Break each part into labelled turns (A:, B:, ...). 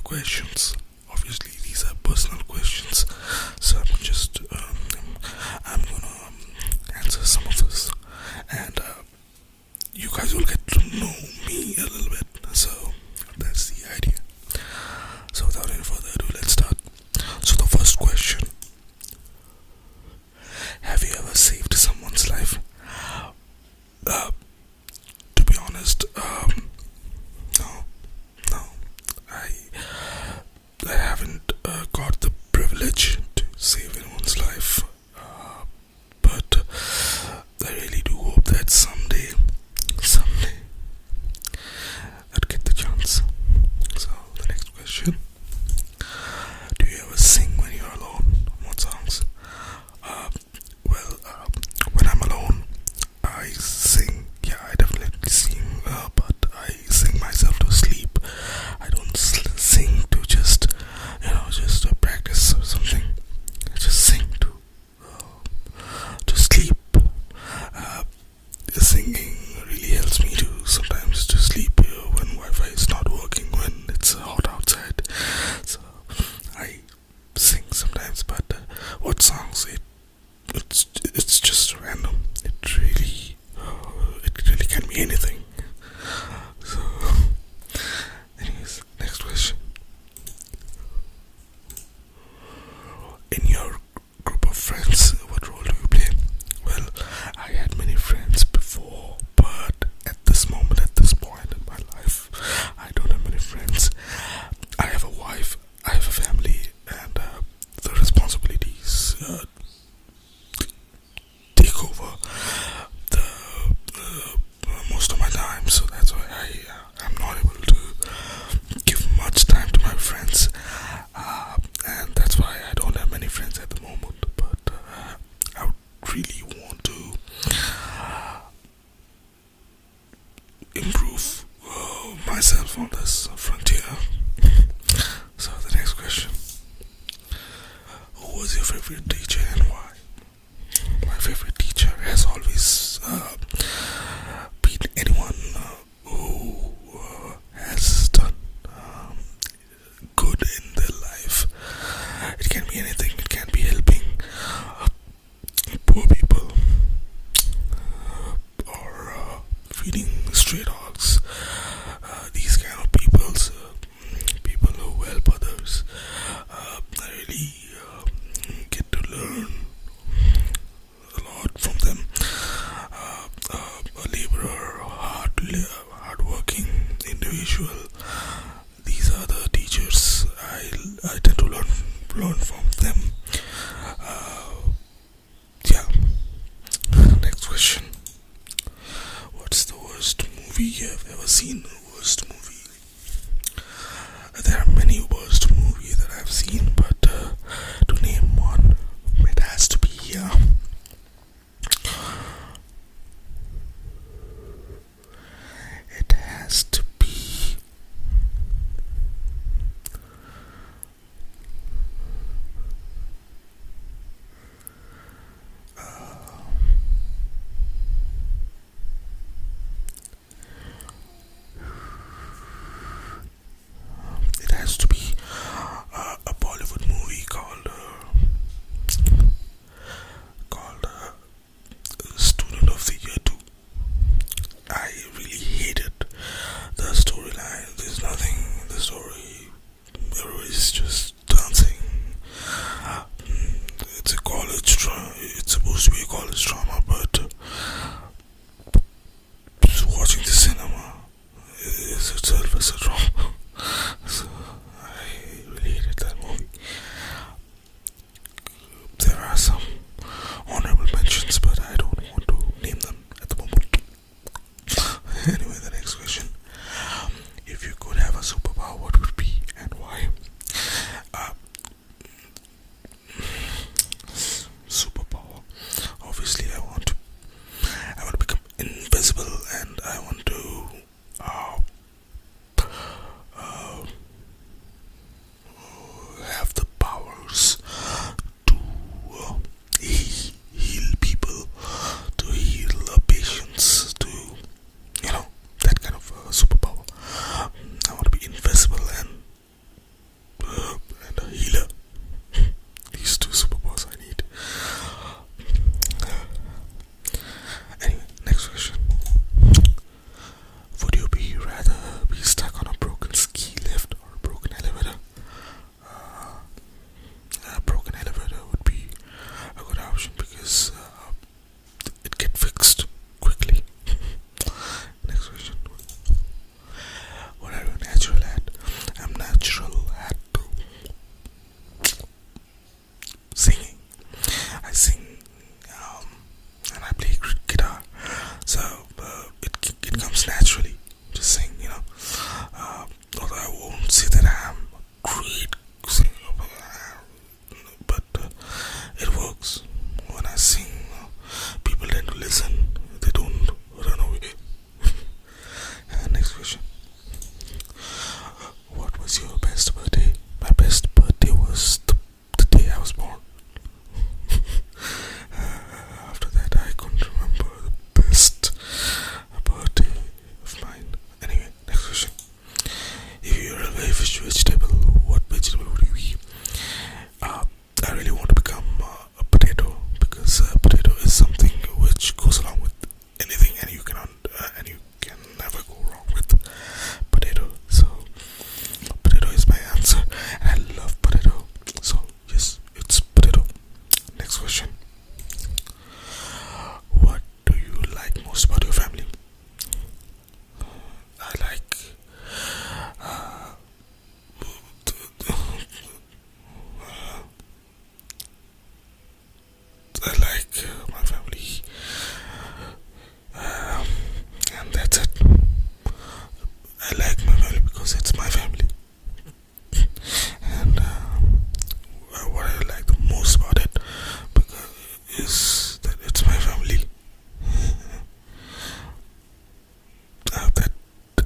A: questions. Obviously, these are personal questions, so I'm gonna answer some of this, and you guys will get to know me a little bit. So that's the idea. So without any further ado, let's start. So the first question: have you ever saved someone's life? Uh, to be honest, no, no. I I haven't got the privilege to save anyone's life, but I really do hope that someday, I'd get the chance. So the next question: do you ever sing when you're alone? What songs? Uh, well, when I'm alone, I sing. Yeah, I definitely sing, but I sing myself to sleep. I don't sing to just practice or something. I just sing to sleep. Uh, Singing really helps me to sometimes to sleep when Wi-Fi is not working, when it's hot outside. So I sing sometimes, but what songs? It's just random. It really can be anything. So, anyways, next question. In your group of friends, what role do you play? Well, I had many friends before, but at this point in my life, I don't have many friends. I have a wife, I have a family, and the responsibilities take over the most of my time. So that's why I'm not able to give much time to my friends, and that's why I don't have many friends at the moment. But I would really want to improve myself on this frontier. So the next question: who was your favorite teacher and why? My favorite teacher has always been anyone who has done good in their life. It can be anything. It can be helping poor people, or feeding stray dogs. These kind of people who help others. I really get to learn a lot from them. A laborer, hardworking individual. These are the teachers I tend to learn from them. Yeah. Next question: what's the worst movie you have ever seen? Worst movie? There are many worst movies that I've seen, but to name one, it has to be It has to be.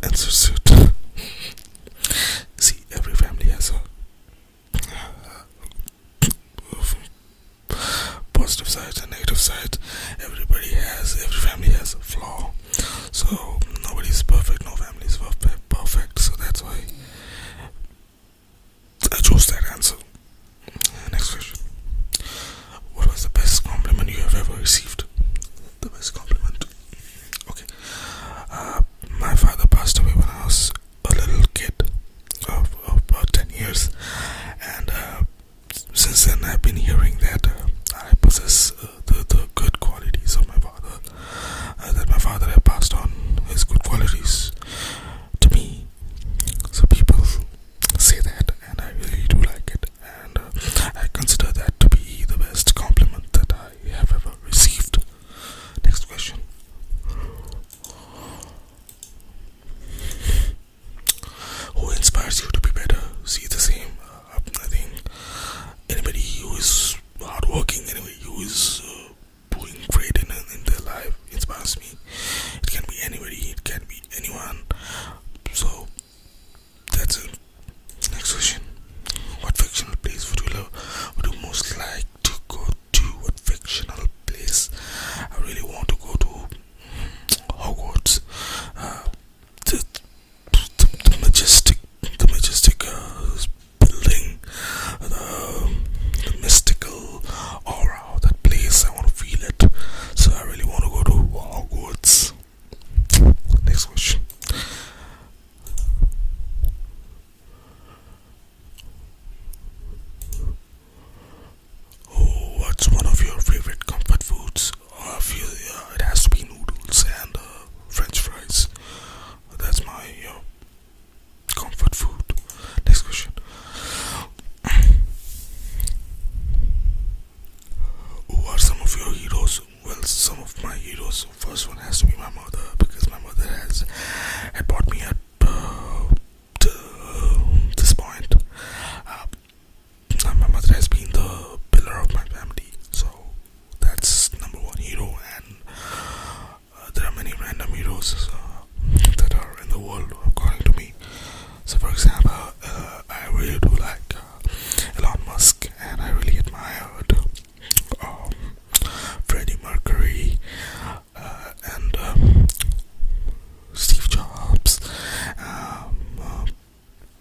A: answer suit. See, every family has a positive sides and negative sides. Every family has a flaw. So nobody's perfect, no family is perfect. So that's why I chose that answer. Next question. What was the best compliment you have ever received? The best compliment. Okay. My father passed away when I was a little kid of about 10 years. And since then I've been hearing that I possess the good qualities of my father. That my father had passed on his good qualities to me. So people say that, and I really do like it. And I consider that to be the best compliment that I have ever received. Next question. Who inspires you to be better? See, the same. I think anybody who is hardworking, anybody who is doing great in their life inspires me. It can be anybody, it can be anyone. So that's it. Next question. What fictional place would you love? Would you most like to go to? What fictional place? I really want to go to Hogwarts. The, the majestic building, the mystical aura of that place. I want to feel it. So I really want to go to Hogwarts. Next question. Oh, what's one of your favorite comfort foods? It has to be noodles and French fries. That's my comfort food. Next question. Who are some of your heroes? Well, some of my heroes. First one has to be my mother, because my mother had brought me up to this point. My mother has been the pillar of my family, so that's number one hero. And there are many random heroes that are in the world according to me. So, for example, I really do like Elon Musk, and I really admired Freddie Mercury and Steve Jobs,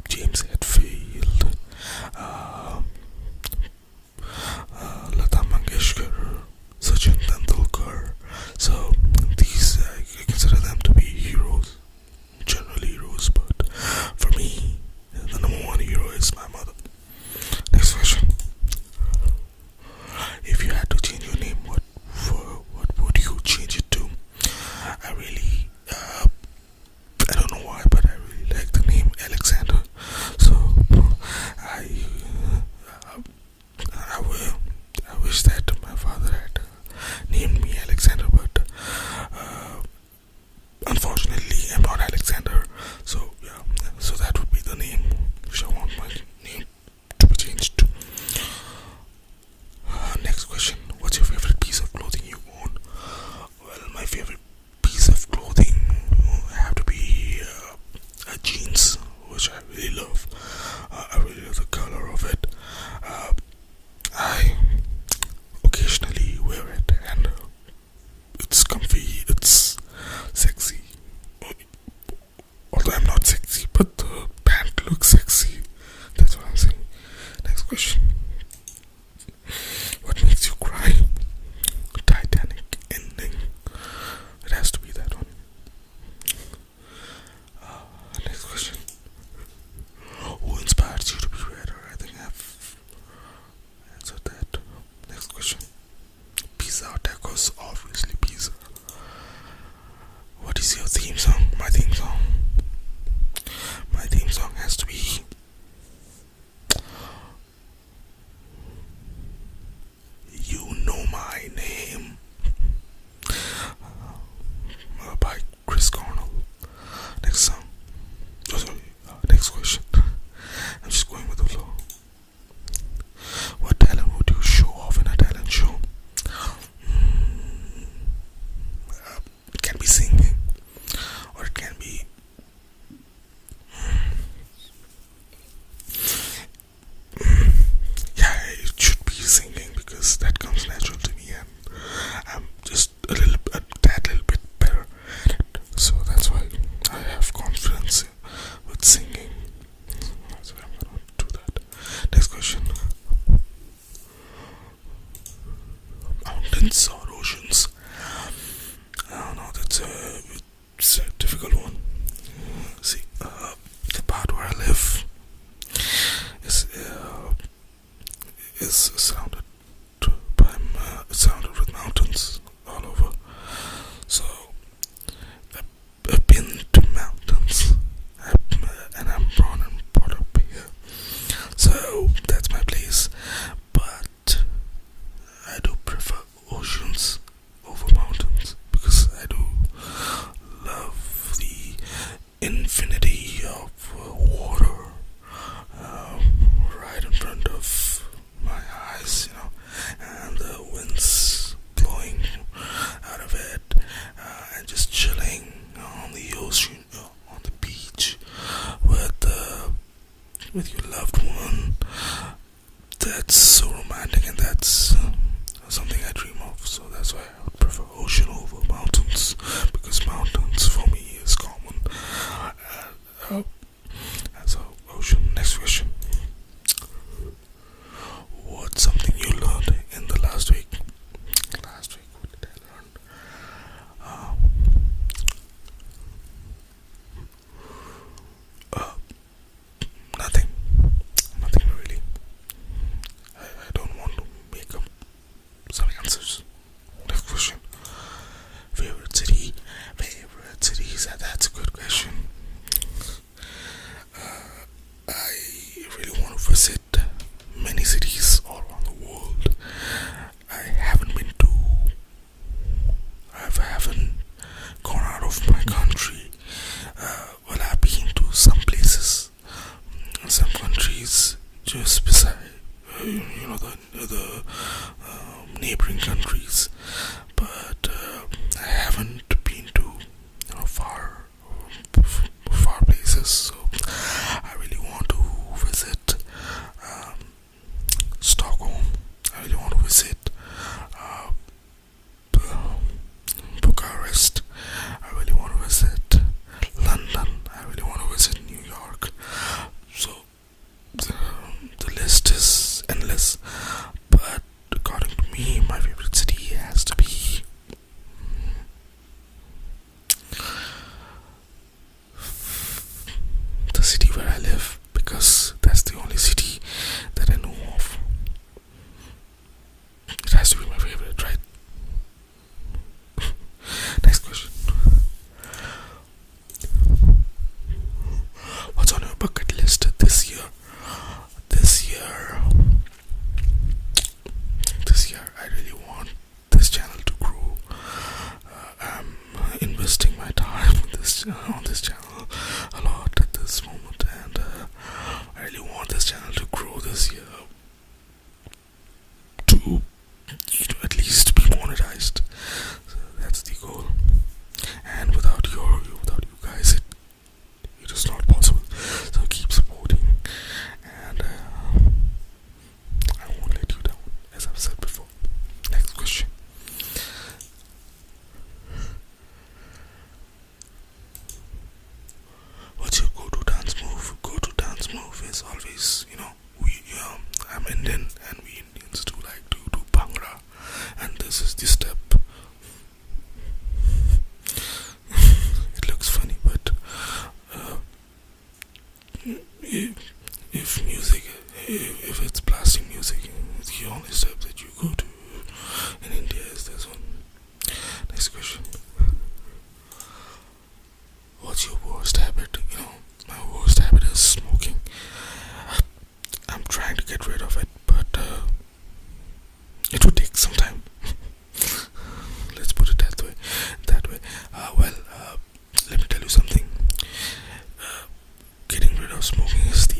A: James Hetfield, Lata Mangeshkar, Sachin Tendulkar. So these I consider them to be heroes, general heroes. But for me, the number one hero is my mother. Next question. If you had to change your name, what would you change it to? I really, I don't know why, but I really like the name Alexander. So I wish that my father had named me Alexander, but unfortunately I'm not Alexander. So yeah, so that would be the name which I want my name to be changed to. Next question. What's your favorite piece of clothing you own? Well, my favorite piece of clothing have to be jeans, which I really love. I really love the color of it. I occasionally wear it, and it's comfy, it's sexy. Although I'm not sexy, but the pant looks sexy. That's what I'm saying. Next question. What makes you cry? Titanic ending. It has to be that one. Next question. Who inspires you to be better? I think I've answered that. Next question. Pizza or tacos? Obviously pizza. What is your theme song? My theme song. My theme song has to be You Know My Name by Chris Cornell. Next song. Oh, sorry. Next question. I'm just going with the flow. What talent would you show off in a talent show? It can be singing, or it can be It's a difficult one. See, the part where I live is surrounded it's surrounded with mountains all over. So I've been to mountains, and I'm born and brought up here. So that's my place. But I do prefer oceans over mountains because I do love the infinity of water right in front of my eyes, and the winds blowing out of it, and just chilling on the ocean, on the beach with your loved one. That's so romantic, and that's something I dream of. So that's why I would prefer ocean over mountains, because mountains for me is common. So ocean. Next question. What's something you learned in the last week? What did I learn? Nothing. Nothing really. I don't want to make up some answers. Next question. Favorite city? Favorite cities? That's a good question. I really want to visit many cities all around the world. I haven't gone out of my country. Well, I've been to some places, some countries just beside, the neighboring countries, but I haven't been to far places. So I really want to visit Stockholm. I really want to visit Bucharest. I really want to visit London. I really want to visit New York. So the list is endless. But according to me, my favorite city has to be the city where I live, because that's the only city that I know of. It has to be my favorite, right? Next question. What's on your bucket list this year? This year, I really want this channel to grow. I'm investing my time on this channel a lot at this moment, and I really want this channel to grow this year to at least be monetized. So that's the goal. And without you guys, it is not possible. So keep supporting, and I won't let you down, as I've said before. Next question. What's your go-to dance move? Go-to dance move is always, I'm Indian, and we Indians do like to do bhangra, and this is the step. It looks funny, but if it's blasting music, the only step that you go to in India is this one. Next question. What's your worst habit? My worst habit is smoking. I'm trying to get rid of it, but it would take some time. Let's put it that way. Let me tell you something. Getting rid of smoking is the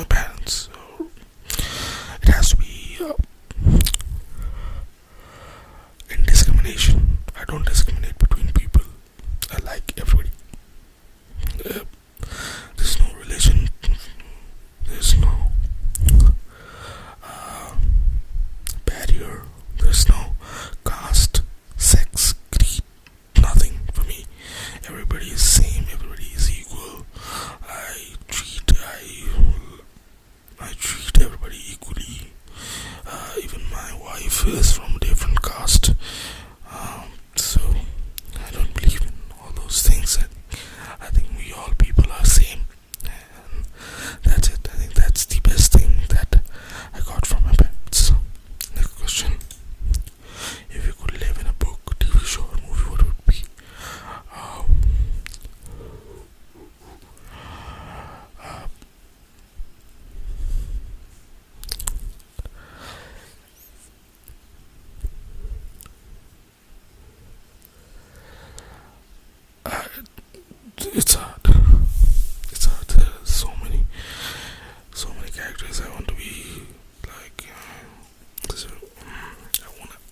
A: my parents. It has to be indiscrimination. I don't discriminate between people. I like everybody. There's no religion. There's no barrier. There's no caste, sex, creed. Nothing for me. Everybody is same. Everybody is equal. I treat everybody equally. Even my wife is from a different caste. So I don't believe in all those things. I think we all people are same, and that's it. I think that's the best thing that I got from my parents. Next question: if you could live in a book, TV show, or movie, what would it be? It's hard. It's hard. There's so many characters I want to be like. So,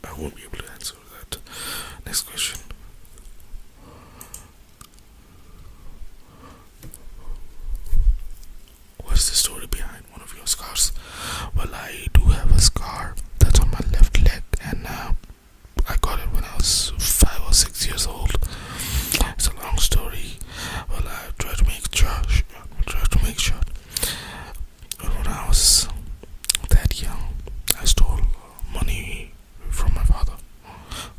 A: I won't be able to answer that. Next question. What's the story behind one of your scars? Well, I do have a scar that's on my left leg, and I got it when I was 5 or 6 years old. It's a long story. Well, I tried to make short. When I was that young, I stole money from my father.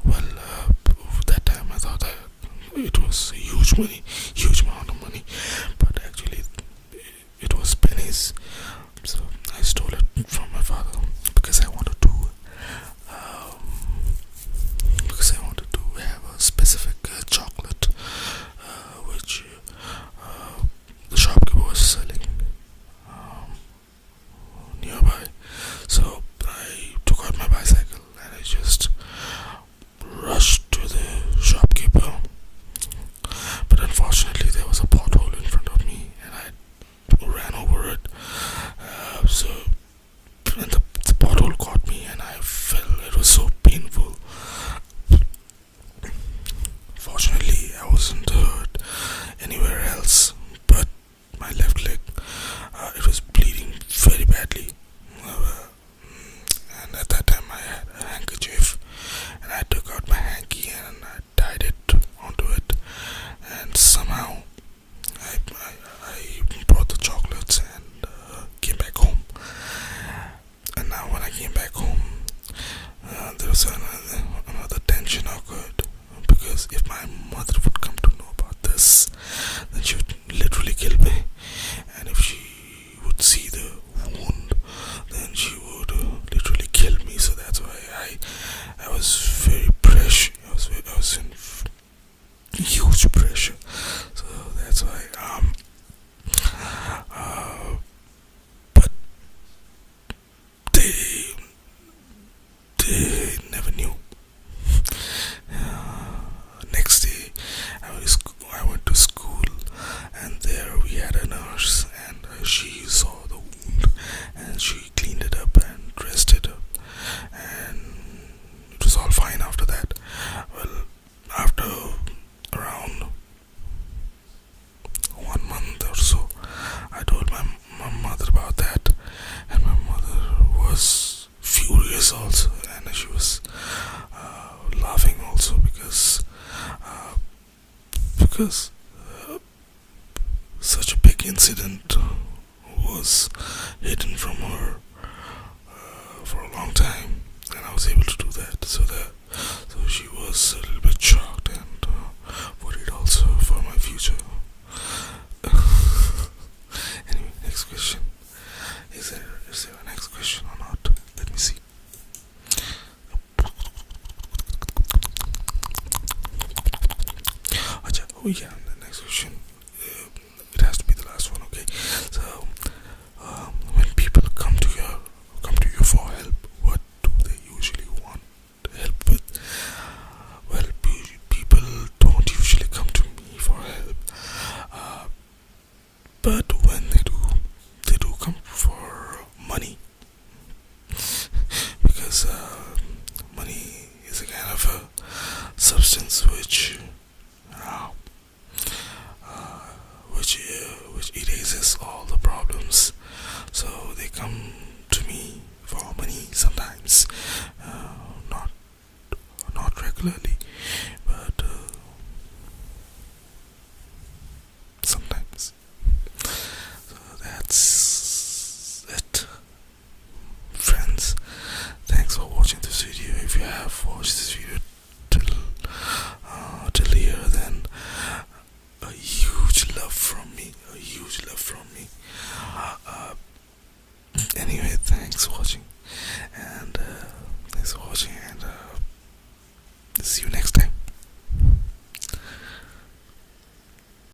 A: Well, that time I thought that it was huge amount of money, but actually it was pennies. So I stole it from my father because I wanted to have a specific chocolate which the shopkeeper was selling nearby. So I took out my bicycle and I just rushed to the shopkeeper. But unfortunately, there was a pothole in front of me, and I ran over it. So and the pothole caught me, and I fell. It was so painful. Fortunately, I wasn't hurt anywhere else, but my left leg, it was bleeding very badly. And at that time, I had a handkerchief, and I took out my hanky and I tied it onto it, and somehow I brought the chocolates and came back home. And now when I came back home, there was another tension occurred, because if my mother would come to know about this, then she would literally kill me. And if she would see the wound, then she would literally kill me. So that's why I was very pressure. I was in huge pressure. So that's why but they never knew. Next day, I went to school, and there we had a nurse, and she saw the wound, and she cleaned it up and dressed it up, and it was all fine after that. Well, after around 1 month or so, I told my mother about that, and my mother was furious also, and she was laughing also because such a big incident was hidden from her for a long time, and I was able to do that. So she was a little bit shocked and worried also for my future. Anyway, next question. Is there a next question or not? Let me see. Oh yeah, the next question. It has to be the last one, okay? So, when people come to you for help, what do they usually want help with? Well, people don't usually come to me for help, but when they do come for all the problems. So they come to me for money sometimes, not regularly, but sometimes. So that's it, friends. Thanks for watching this video. If you have watched this video till here, then a huge love from me.